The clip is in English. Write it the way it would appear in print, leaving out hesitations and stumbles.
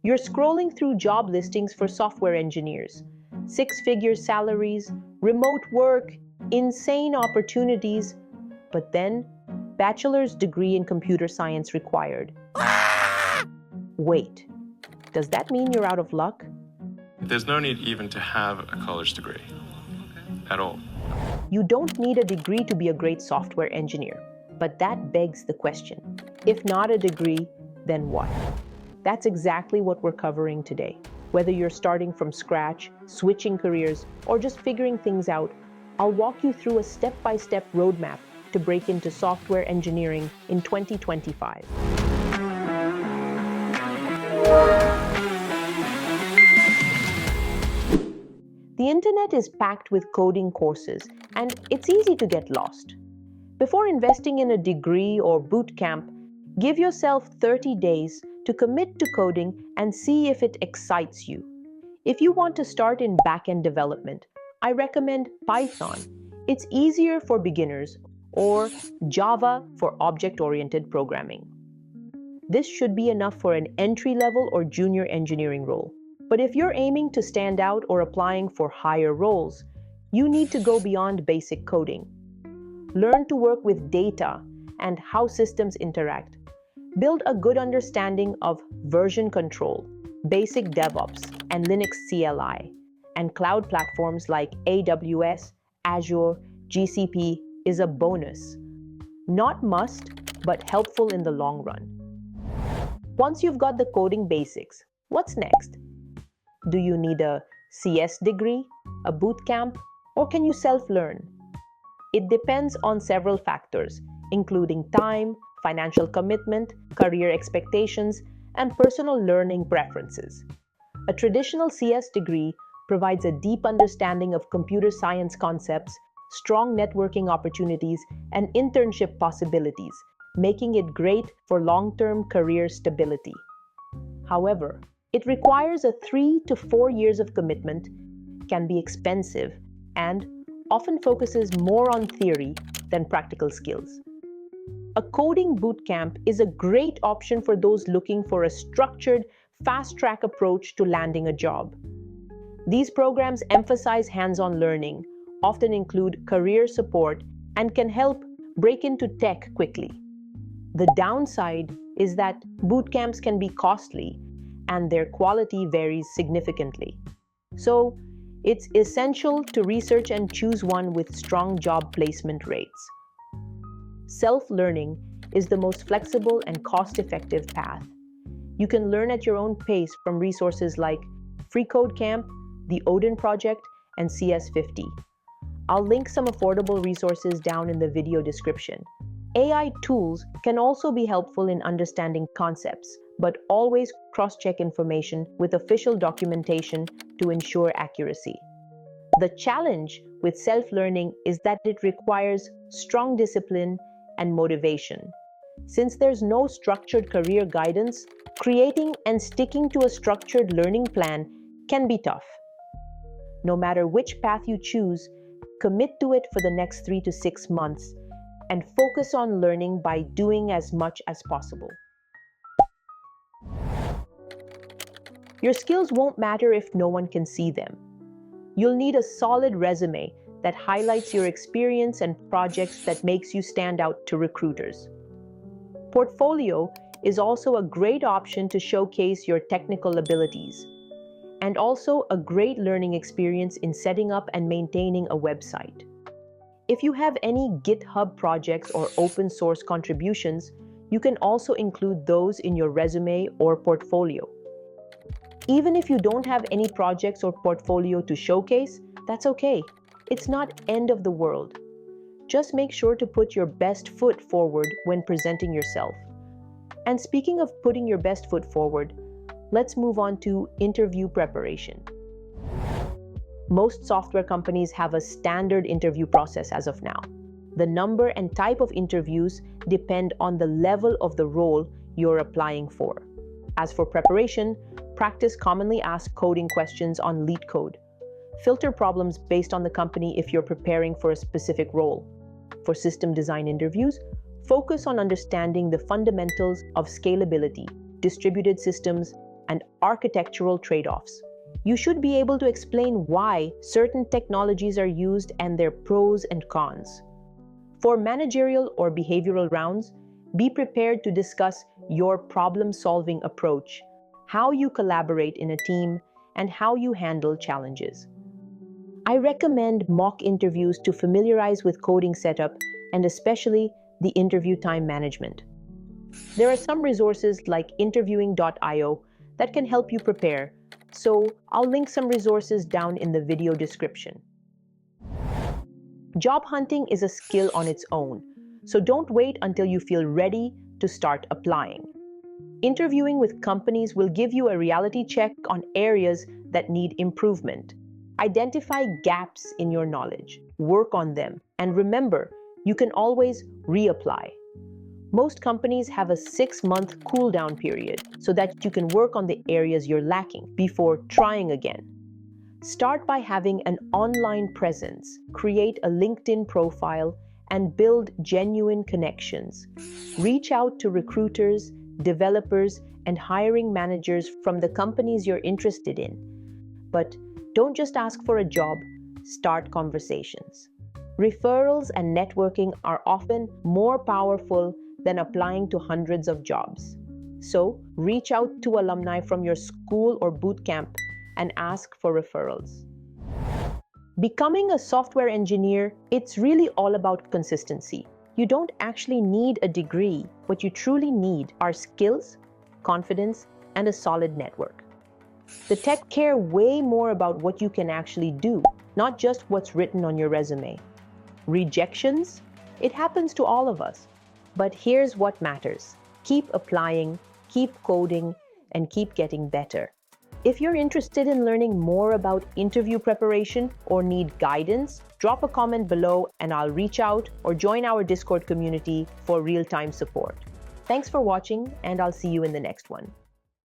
You're scrolling through job listings for software engineers, six-figure salaries, remote work, insane opportunities, but then bachelor's degree in computer science required. Wait, does that mean you're out of luck? There's no need even to have a college degree at all. You don't need a degree to be a great software engineer, but that begs the question. If not a degree, then what? That's exactly what we're covering today. Whether you're starting from scratch, switching careers, or just figuring things out, I'll walk you through a step-by-step roadmap to break into software engineering in 2025. The internet is packed with coding courses, and it's easy to get lost. Before investing in a degree or boot camp, give yourself 30 days to commit to coding and see if it excites you. If you want to start in back-end development, I recommend Python. It's easier for beginners, or Java for object-oriented programming. This should be enough for an entry-level or junior engineering role. But if you're aiming to stand out or applying for higher roles, you need to go beyond basic coding. Learn to work with data and how systems interact. Build a good understanding of version control, basic DevOps, and Linux CLI, and cloud platforms like AWS, Azure, GCP is a bonus. Not must, but helpful in the long run. Once you've got the coding basics, what's next? Do you need a CS degree, a boot camp, or can you self-learn? It depends on several factors, including time, financial commitment, career expectations, and personal learning preferences. A traditional CS degree provides a deep understanding of computer science concepts, strong networking opportunities, and internship possibilities, making it great for long-term career stability. However, it requires 3 to 4 years of commitment, can be expensive, and often focuses more on theory than practical skills. A coding bootcamp is a great option for those looking for a structured, fast-track approach to landing a job. These programs emphasize hands-on learning, often include career support, and can help break into tech quickly. The downside is that bootcamps can be costly, and their quality varies significantly. So, it's essential to research and choose one with strong job placement rates. Self-learning is the most flexible and cost-effective path. You can learn at your own pace from resources like FreeCodeCamp, the Odin Project, and CS50. I'll link some affordable resources down in the video description. AI tools can also be helpful in understanding concepts, but always cross-check information with official documentation to ensure accuracy. The challenge with self-learning is that it requires strong discipline and motivation. Since there's no structured career guidance, creating and sticking to a structured learning plan can be tough. No matter which path you choose, commit to it for the next 3 to 6 months and focus on learning by doing as much as possible. Your skills won't matter if no one can see them. You'll need a solid resume that highlights your experience and projects that makes you stand out to recruiters. Portfolio is also a great option to showcase your technical abilities, and also a great learning experience in setting up and maintaining a website. If you have any GitHub projects or open source contributions, you can also include those in your resume or portfolio. Even if you don't have any projects or portfolio to showcase, that's okay. It's not end of the world. Just make sure to put your best foot forward when presenting yourself. And speaking of putting your best foot forward, let's move on to interview preparation. Most software companies have a standard interview process as of now. The number and type of interviews depend on the level of the role you're applying for. As for preparation, practice commonly asked coding questions on LeetCode. Filter problems based on the company if you're preparing for a specific role. For system design interviews, focus on understanding the fundamentals of scalability, distributed systems, and architectural trade-offs. You should be able to explain why certain technologies are used and their pros and cons. For managerial or behavioral rounds, be prepared to discuss your problem-solving approach, how you collaborate in a team, and how you handle challenges. I recommend mock interviews to familiarize with coding setup and especially the interview time management. There are some resources like interviewing.io that can help you prepare, so I'll link some resources down in the video description. Job hunting is a skill on its own, so don't wait until you feel ready to start applying. Interviewing with companies will give you a reality check on areas that need improvement. Identify gaps in your knowledge, work on them, and remember, you can always reapply. Most companies have a 6-month cool-down period so that you can work on the areas you're lacking before trying again. Start by having an online presence, create a LinkedIn profile, and build genuine connections. Reach out to recruiters, developers, and hiring managers from the companies you're interested in. But don't just ask for a job, start conversations. Referrals and networking are often more powerful than applying to hundreds of jobs. So, reach out to alumni from your school or bootcamp and ask for referrals. Becoming a software engineer, it's really all about consistency. You don't actually need a degree. What you truly need are skills, confidence, and a solid network. The tech care way more about what you can actually do, not just what's written on your resume. Rejections? It happens to all of us. But here's what matters. Keep applying, keep coding, and keep getting better. If you're interested in learning more about interview preparation or need guidance, drop a comment below and I'll reach out or join our Discord community for real-time support. Thanks for watching, and I'll see you in the next one.